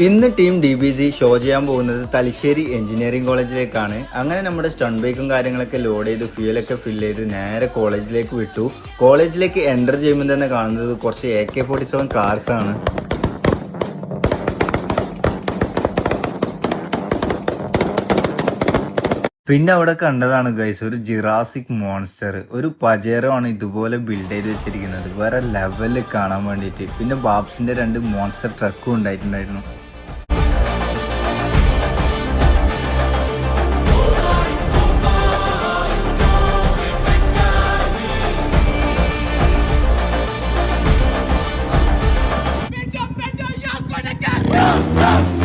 ഇന്ന് team DBC show ചെയ്യാൻ പോകുന്നത് തലശ്ശേരി എഞ്ചിനീയറിംഗ് കോളേജിലേക്കാണ്. അങ്ങനെ നമ്മുടെ സ്റ്റണ്ട് ബൈക്കും കാര്യങ്ങളൊക്കെ ലോഡ് ചെയ്ത് ഫ്യൂലൊക്കെ ഫില്ല് ചെയ്ത് നേരെ കോളേജിലേക്ക് വിട്ടു. കോളേജിലേക്ക് എൻ്റർ ചെയ്യുമ്പോൾ തന്നെ കാണുന്നത് കുറച്ച് AK-47 കാർസ് ആണ്. പിന്നെ അവിടെ കണ്ടതാണ് ഗൈസ് ഒരു ജിറാസിക് മോൺസ്റ്റർ, ഒരു പജേറോ ആണ് ഇതുപോലെ ബിൽഡ് ചെയ്ത് വെച്ചിരിക്കുന്നത് വേറെ ലെവലിൽ കാണാൻ വേണ്ടിയിട്ട്. പിന്നെ ബാബ്സിന്റെ 2 മോൺസ്റ്റർ ട്രക്കും ഉണ്ടായിട്ടുണ്ടായിരുന്നു. Yeah.